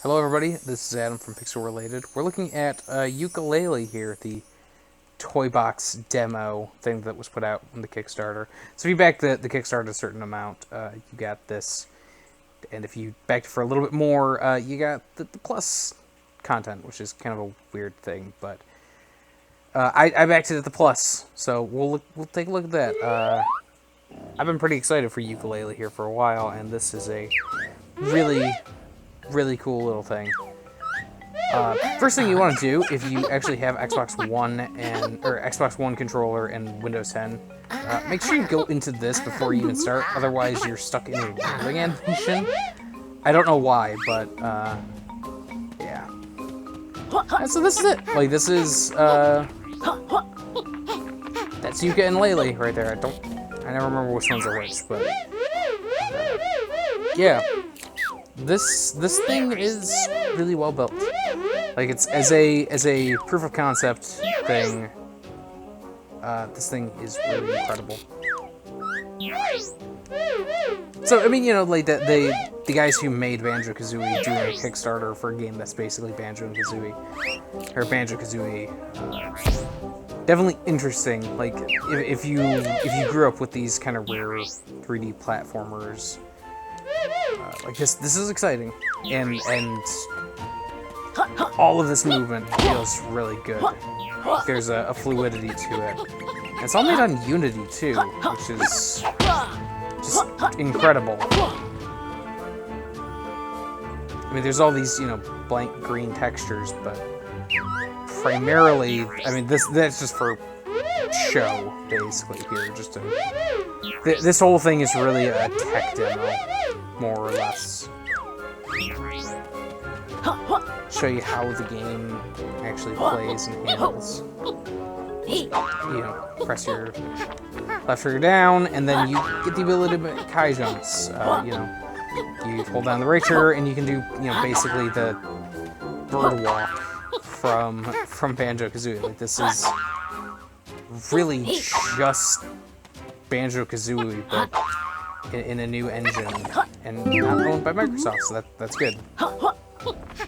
Hello everybody, this is Adam from Pixel Related. We're looking at Yooka-Laylee here, the Toybox demo thing that was put out on the Kickstarter. So if you back the Kickstarter a certain amount, you got this. And if you backed it for a little bit more, you got the plus content, which is kind of a weird thing. But I backed it at the plus, so we'll take a look at that. I've been pretty excited for Yooka-Laylee here for a while, and this is a really cool little thing. First thing you want to do, if you actually have Xbox One or Xbox One controller and Windows 10, make sure you go into this before you even start. Otherwise, you're stuck in a loading animation. I don't know why, but yeah. And so this is it. Like this is that's Yooka and Laylee right there. I never remember which ones are which, but yeah. This thing is really well built. Like it's as a proof of concept thing. This thing is really incredible. So I mean, you know, like the guys who made Banjo-Kazooie doing a Kickstarter for a game that's basically Banjo-Kazooie or Banjo-Kazooie. Definitely interesting. Like if you grew up with these kind of rare 3D platformers. Like this is exciting, and all of this movement feels really good. There's a fluidity to it. And it's all made on Unity too, which is just incredible. I mean, there's all these, you know, blank green textures, but primarily, I mean, that's just for show, basically here. This whole thing is really a tech demo. More or less. Show you how the game actually plays and handles. You know, press your left trigger down, and then you get the ability to make Kai jumps. You know, you hold down the right trigger, and you can do, you know, basically the bird walk from Banjo-Kazooie. Like this is really just Banjo-Kazooie, but in a new engine, and not owned by Microsoft, so that's good.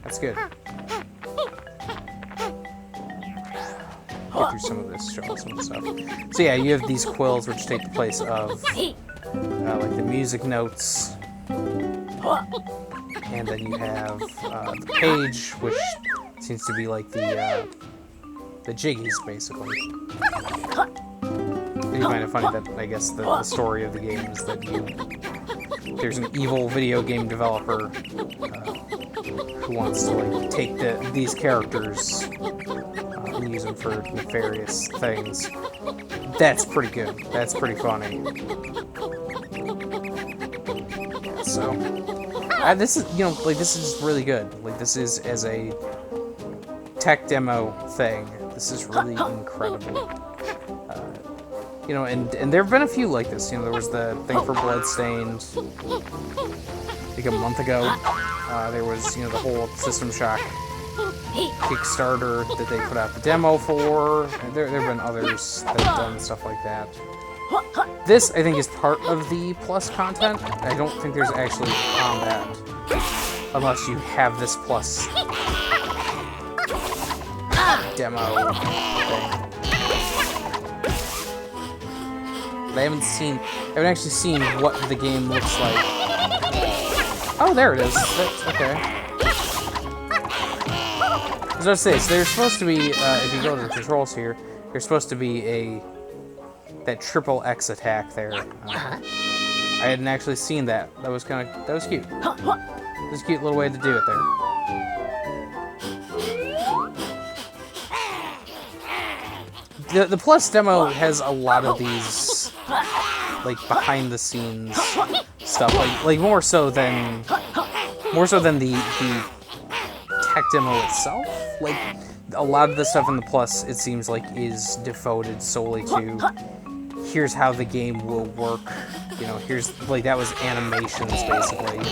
That's good. Get through some of this, show some of the stuff. So yeah, you have these quills which take the place of like the music notes, and then you have the page, which seems to be like the jiggies, basically. You find it funny that I guess the story of the game is that there's an evil video game developer who wants to like take these characters and use them for nefarious things. That's pretty good. That's pretty funny. So this is, you know, like this is really good. Like this is, as a tech demo thing, this is really incredible. You know, and there have been a few like this. You know, there was the thing for Bloodstained, I think a month ago. There was, you know, the whole System Shock Kickstarter that they put out the demo for. And there have been others that have done stuff like that. This, I think, is part of the plus content. I don't think there's actually combat, unless you have this plus demo thing. I haven't actually seen what the game looks like. Oh, there it is. That's okay. I was about to say, so there's supposed to be, if you go to the controls here, there's supposed to be that triple X attack there. I hadn't actually seen that. That was cute. That was a cute little way to do it there. The plus demo has a lot of these, like, behind the scenes stuff, like more so than the tech demo itself. Like a lot of the stuff in the plus, it seems like, is devoted solely to here's how the game will work. You know, here's, like, that was animations basically. You know,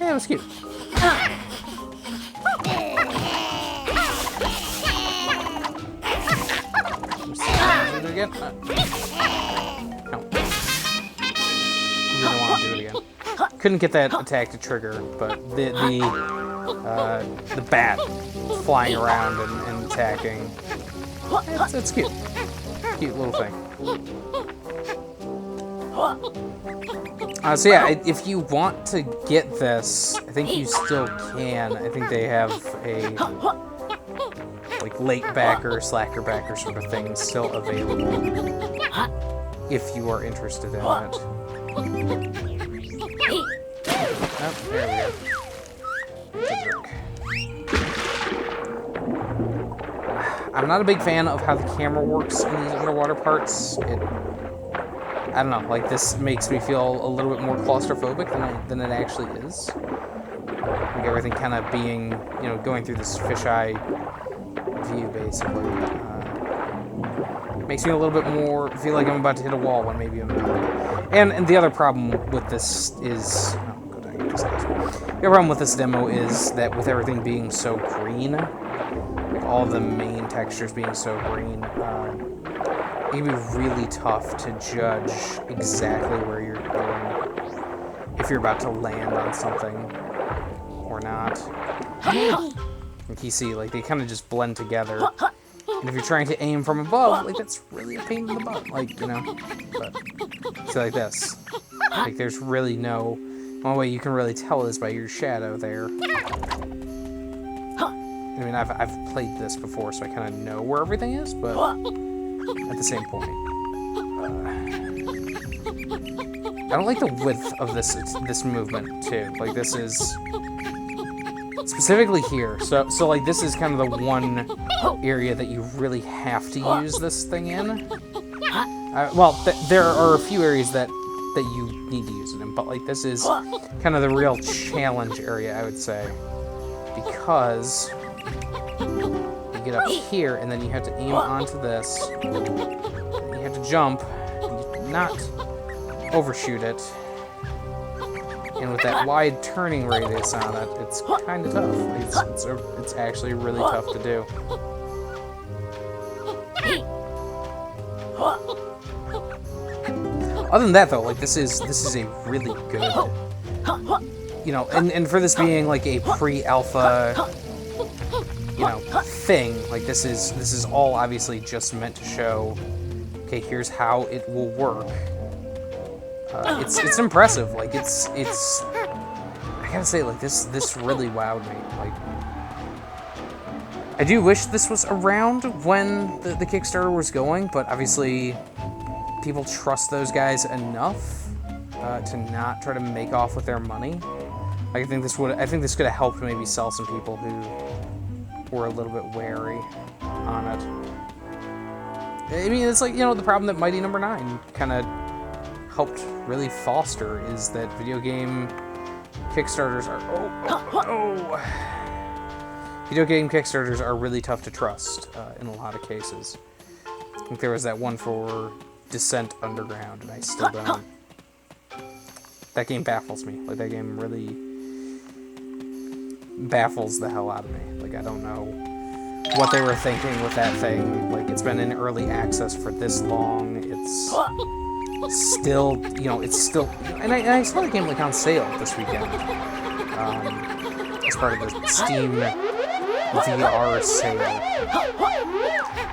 yeah, it was cute. Again? No. You don't want to do it again. couldn't get that attack to trigger, but the bat flying around and attacking, it's cute. Cute little thing. So yeah, if you want to get this, I think you still can. I think they have a like late backer, slacker backer sort of thing still available if you are interested in it. Oh, there we go. Good work. I'm not a big fan of how the camera works in these underwater parts. I don't know, like this makes me feel a little bit more claustrophobic than it actually is. Like everything kind of being, you know, going through this fisheye view, basically. Makes me a little bit more feel like I'm about to hit a wall when maybe I'm not. And the other problem with this is... Oh, go down, just this one. The other problem with this demo is that with everything being so green, like all the main textures being so green, it can be really tough to judge exactly where you're going, if you're about to land on something or not. Like you see, like they kind of just blend together. And if you're trying to aim from above, like that's really a pain in the butt, like, you know. But so like this, like there's really no one way you can really tell is by your shadow there. I mean, I've played this before, so I kind of know where everything is, but at the same point, I don't like the width of this movement too. Like this is specifically here. So like this is kind of the one area that you really have to use this thing in. Well, there are a few areas that you need to use it in, but like this is kind of the real challenge area, I would say, because you get up here and then you have to aim onto this. You have to jump, and not overshoot it. And with that wide turning radius on it, it's kind of tough. It's actually really tough to do. Other than that, though, like this is a really good, you know, and for this being like a pre-alpha, you know, thing, like this is all obviously just meant to show, okay, here's how it will work. It's impressive. Like it's I gotta say, like this really wowed me. Like I do wish this was around when the Kickstarter was going, but obviously people trust those guys enough to not try to make off with their money. Like I think this could have helped maybe sell some people who were a little bit wary on it. I mean, it's like, you know, the problem that Mighty No. 9 kind of helped really foster is that video game Kickstarters are video game Kickstarters are really tough to trust in a lot of cases. I think there was that one for Descent Underground, and I still don't. That game baffles me. Like that game really baffles the hell out of me. Like I don't know what they were thinking with that thing. Like it's been in early access for this long. It's still, you know, it's still, and I saw the game like on sale this weekend as part of the Steam VR sale,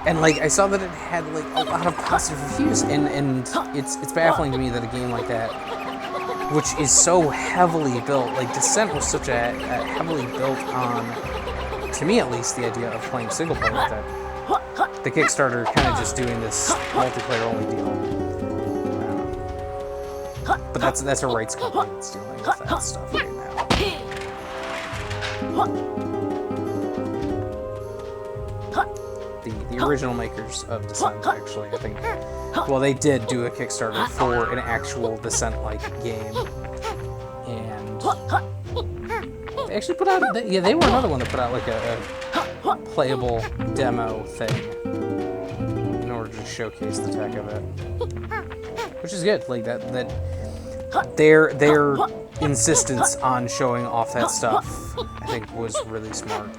and like I saw that it had like a lot of positive reviews, and it's baffling to me that a game like that, which is so heavily built, like Descent was such a heavily built on, to me at least, the idea of playing single player with it. The Kickstarter kind of just doing this multiplayer only deal. But that's a rights company that's dealing with that stuff right now. The original makers of Descent, actually, I think, well, they did do a Kickstarter for an actual Descent-like game, and they actually put out, they were another one that put out like a playable demo thing in order to showcase the tech of it, which is good. Like that their insistence on showing off that stuff, I think, was really smart.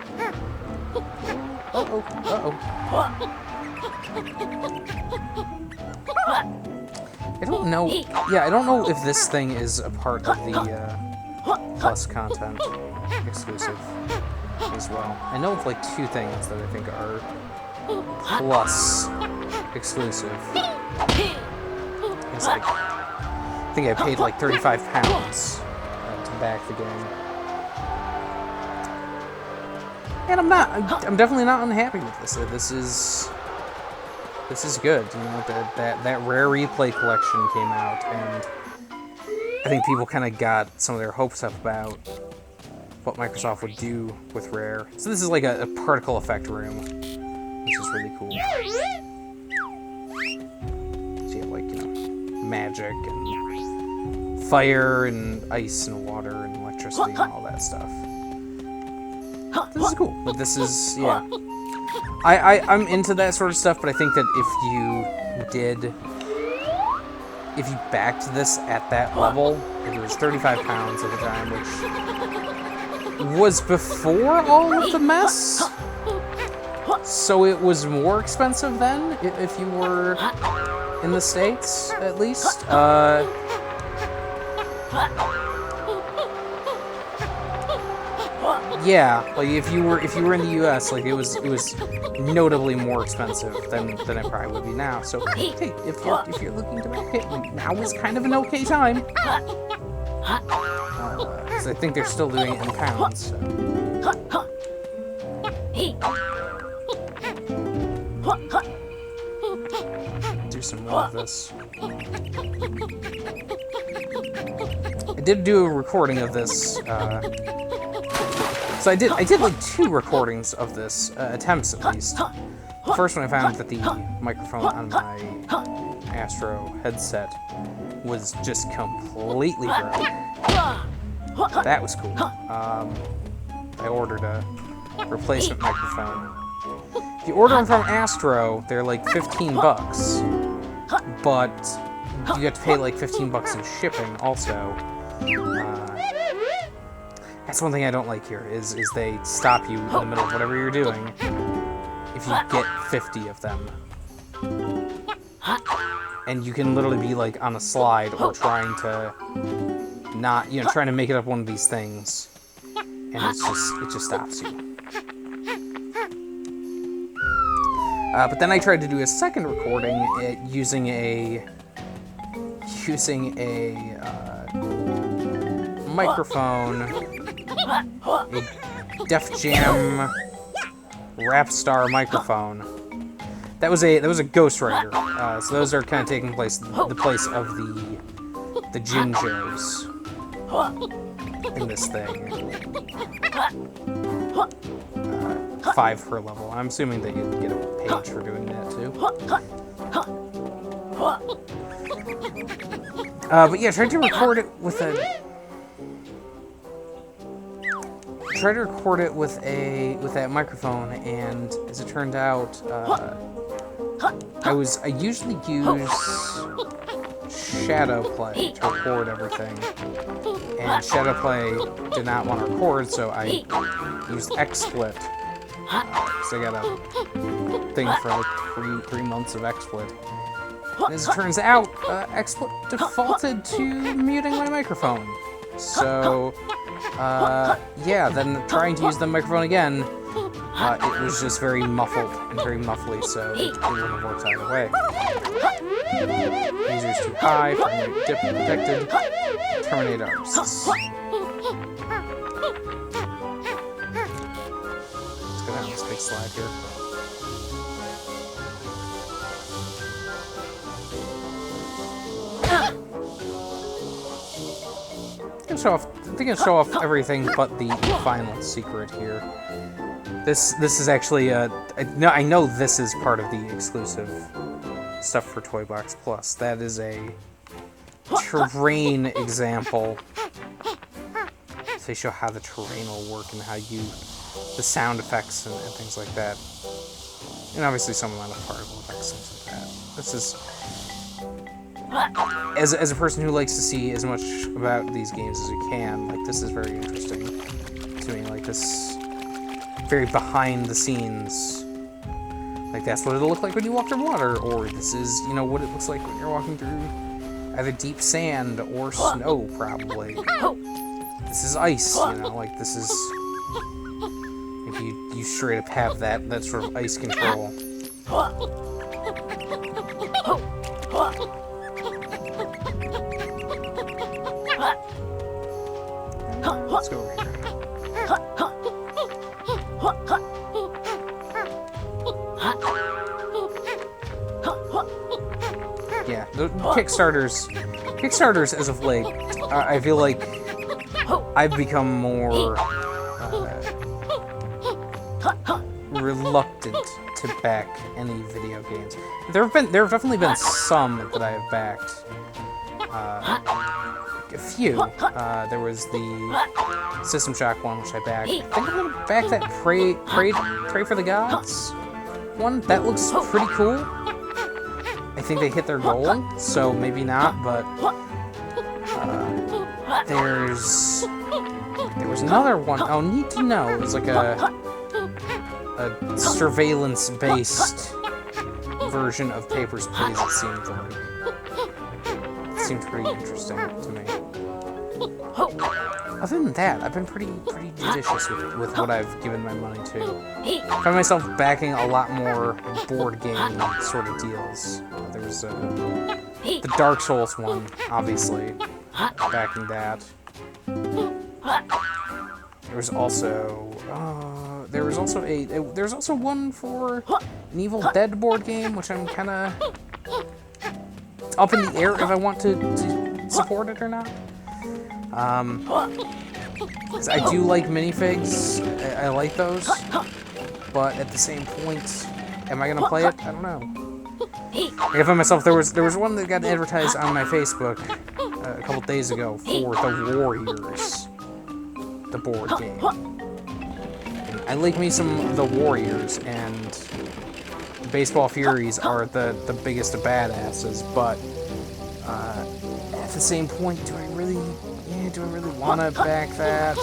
I don't know. Yeah, I don't know if this thing is a part of the Plus content exclusive as well. I know of like 2 things that I think are Plus exclusive. It's like, I think I paid like £35 to back the game. And I'm definitely not unhappy with this. This is good. You know, that rare replay collection came out, and I think people kind of got some of their hopes up about what Microsoft would do with Rare. So this is like a particle effect room, which is really cool. So you have like, you know, magic and fire and ice and water and electricity and all that stuff. This is cool, but this is, yeah. I'm into that sort of stuff, but I think that if you backed this at that level, it was £35 at the time, which was before all of the mess. So it was more expensive then, if you were in the States, at least. Yeah, like if you were in the U.S., like it was notably more expensive than it probably would be now. So hey, if you're looking to back it, now is kind of an okay time. 'Cause I think they're still doing it in pounds. So. Do some more of this. I did do a recording of this. So I did like 2 recordings of this, attempts at least. The first one I found that the microphone on my Astro headset was just completely broke. That was cool. I ordered a replacement microphone. If you order them from Astro, they're like $15, but you have to pay like $15 in shipping also. That's one thing I don't like here, is they stop you in the middle of whatever you're doing if you get 50 of them. And you can literally be like on a slide or trying to not, you know, trying to make it up one of these things, and it just stops you. But then I tried to do a second recording using a microphone, a Def Jam Rapstar microphone. That was a Ghostwriter. So those are kind of taking the place of the Jinjos in this thing. 5 per level. I'm assuming that you get a page for doing that too. But yeah, tried to record it with that microphone, and as it turned out, I usually use Shadowplay to record everything, and Shadowplay did not want to record, so I used XSplit. So I got a thing for like 3 months of XSplit. And as it turns out, XSplit defaulted to muting my microphone. So, yeah, then trying to use the microphone again, it was just very muffled and very muffly, so it wouldn't have worked either way. Laser's too high, frame rate dip detected, terminate arms. Let's go down this big slide here. I think I'll show off everything but the final secret here. This is actually I know this is part of the exclusive stuff for Toybox Plus. That is a terrain example. So they show how the terrain will work and how the sound effects and things like that. And obviously some amount of particle effects and things like that. This is, as a person who likes to see as much about these games as you can, like, this is very interesting to me. Like, this very behind the scenes, like, that's what it'll look like when you walk through water, or this is, you know, what it looks like when you're walking through either deep sand or snow, probably. This is ice, you know, like this is... If you straight up have that sort of ice control. Let's go over here. Yeah, the Kickstarters as of late, I feel like I've become more reluctant to back any video games. There have definitely been some that I have backed. A few. There was the System Shock one, which I backed. I think I'm gonna back that Pray for the Gods one. That looks pretty cool. I think they hit their goal, so maybe not, but there was another one. Oh, Need to Know. It was like a surveillance-based version of Papers, Please, it seemed like. It seemed pretty interesting to me. Other than that, I've been pretty judicious with what I've given my money to. I find myself backing a lot more board game sort of deals. There was the Dark Souls one, obviously, backing that. There was also one for an Evil Dead board game, which I'm kind of up in the air if I want to support it or not. 'Cause I do like minifigs. I like those, but at the same point, am I gonna play it? I don't know. I found myself there was one that got advertised on my Facebook a couple days ago for the Warriors, the board game. And I like me some The Warriors, and Baseball Furies are the biggest of badasses, but at the same point, do I really want to back that?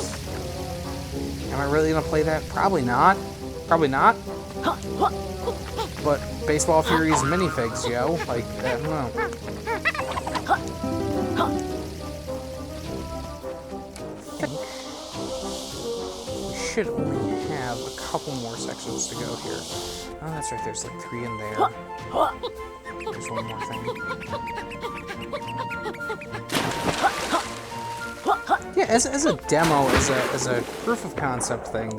Am I really gonna play that? Probably not. But Baseball Furies minifigs, yo. Like, I don't know. I think we should only have a couple more sections to go here. Oh, that's right. There's like 3 in there. There's one more thing. Yeah, as a demo, as a proof of concept thing,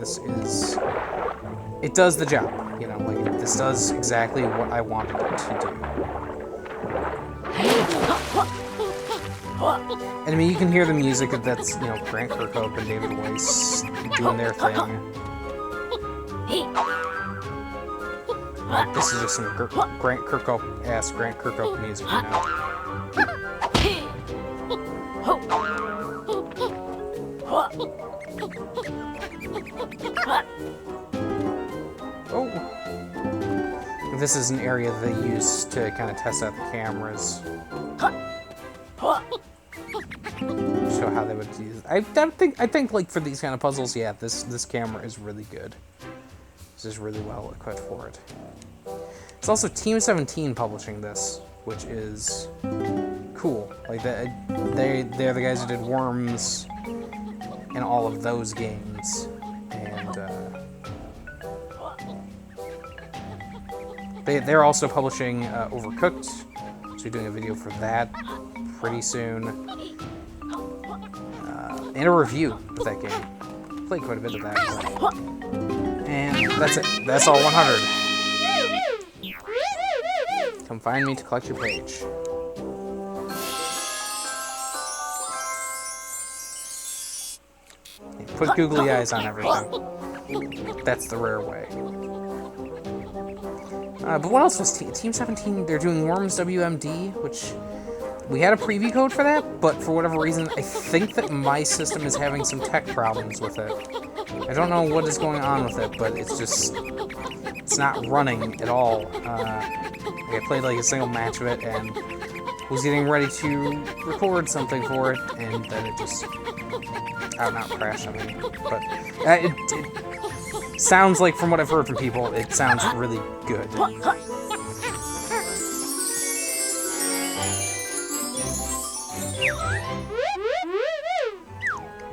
it does the job. You know, like this does exactly what I wanted it to do. And I mean, you can hear the music that's, you know, Grant Kirkhope and David Weiss doing their thing. This is just some Grant Kirkhope music, you know. Oh! This is an area they use to kind of test out the cameras. Show how they would use it. I think like for these kind of puzzles, yeah, this camera is really good. This is really well equipped for it. It's also Team 17 publishing this, which is cool. Like they're the guys who did Worms and all of those games, and they're also publishing Overcooked, so we're doing a video for that pretty soon, and a review of that game. Played quite a bit of that, and that's it. That's all 100. Come find me to collect your page. Put googly eyes on everything. That's the rare way. But what else was Team 17? They're doing Worms WMD, which we had a preview code for that, but for whatever reason, I think that my system is having some tech problems with it. I don't know what is going on with it, but it's not running at all. I played like a single match of it and was getting ready to record something for it, and then it just out and out crashed on me. But it sounds like, from what I've heard from people, it sounds really good.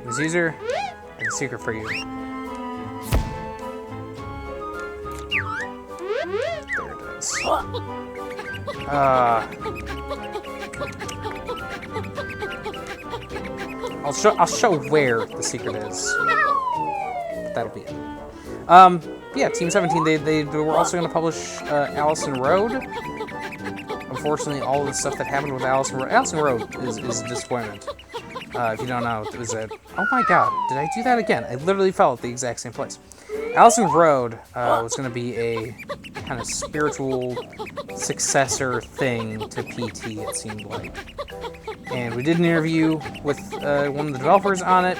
As user, I have a secret for you. There it is. I'll show where the secret is. But that'll be it. Yeah, Team 17. They were also going to publish Allison Road. Unfortunately, all of the stuff that happened with Allison Road is a disappointment. If you don't know, it was a... Oh my god, did I do that again? I literally fell at the exact same place. Allison Road was going to be a kind of spiritual successor thing to PT, it seemed like. And we did an interview with one of the developers on it.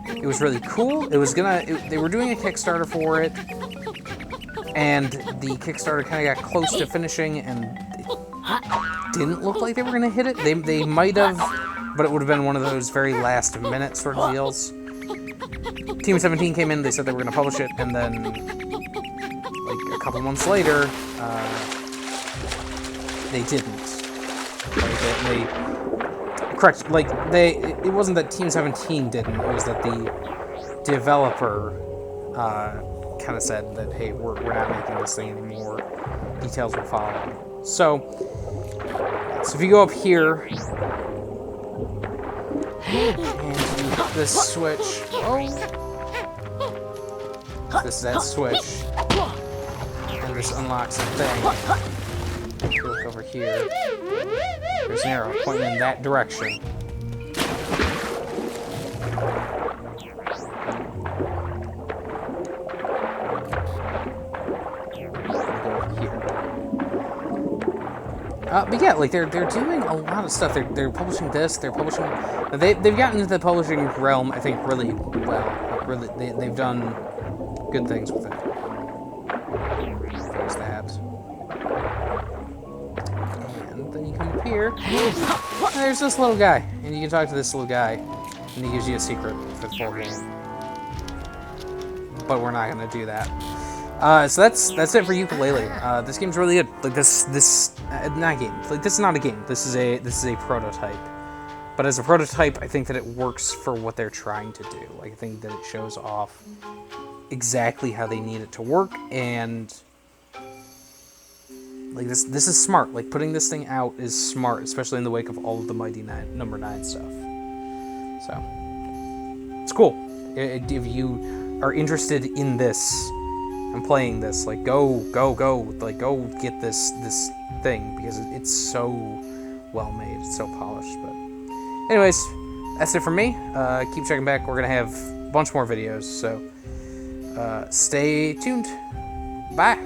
It was really cool. It was they were doing a Kickstarter for it, and the Kickstarter kind of got close to finishing, and it didn't look like they were going to hit it. They might have, but it would have been one of those very last-minute sort of deals. Team 17 came in, they said they were going to publish it, and then, like, a couple months later, they didn't. Correct, like, it wasn't that Team 17 didn't, it was that the developer kind of said that, hey, we're not making this thing anymore. Details will follow. So if you go up here, and you hit this switch, this is that switch, and this unlocks the thing. If you look over here, there's an arrow pointing in that direction. But yeah, like they're doing a lot of stuff. They're publishing this. They're publishing. They've gotten into the publishing realm, I think, really well. Like really, they've done good things with it. There's that. And then you come up here. And there's this little guy, and you can talk to this little guy, and he gives you a secret for the full game. But we're not gonna do that. So that's it for Yooka-Laylee. This game's really good. Like not game. Like this is not a game. This is a prototype. But as a prototype, I think that it works for what they're trying to do. Like I think that it shows off exactly how they need it to work, and like this is smart. Like putting this thing out is smart, especially in the wake of all of the Mighty number 9 stuff. So it's cool. If you are interested in this and playing this, like go, like go get this thing, because it's so well made, it's so polished. But anyways, that's it from me. Keep checking back. We're gonna have a bunch more videos, so stay tuned. Bye.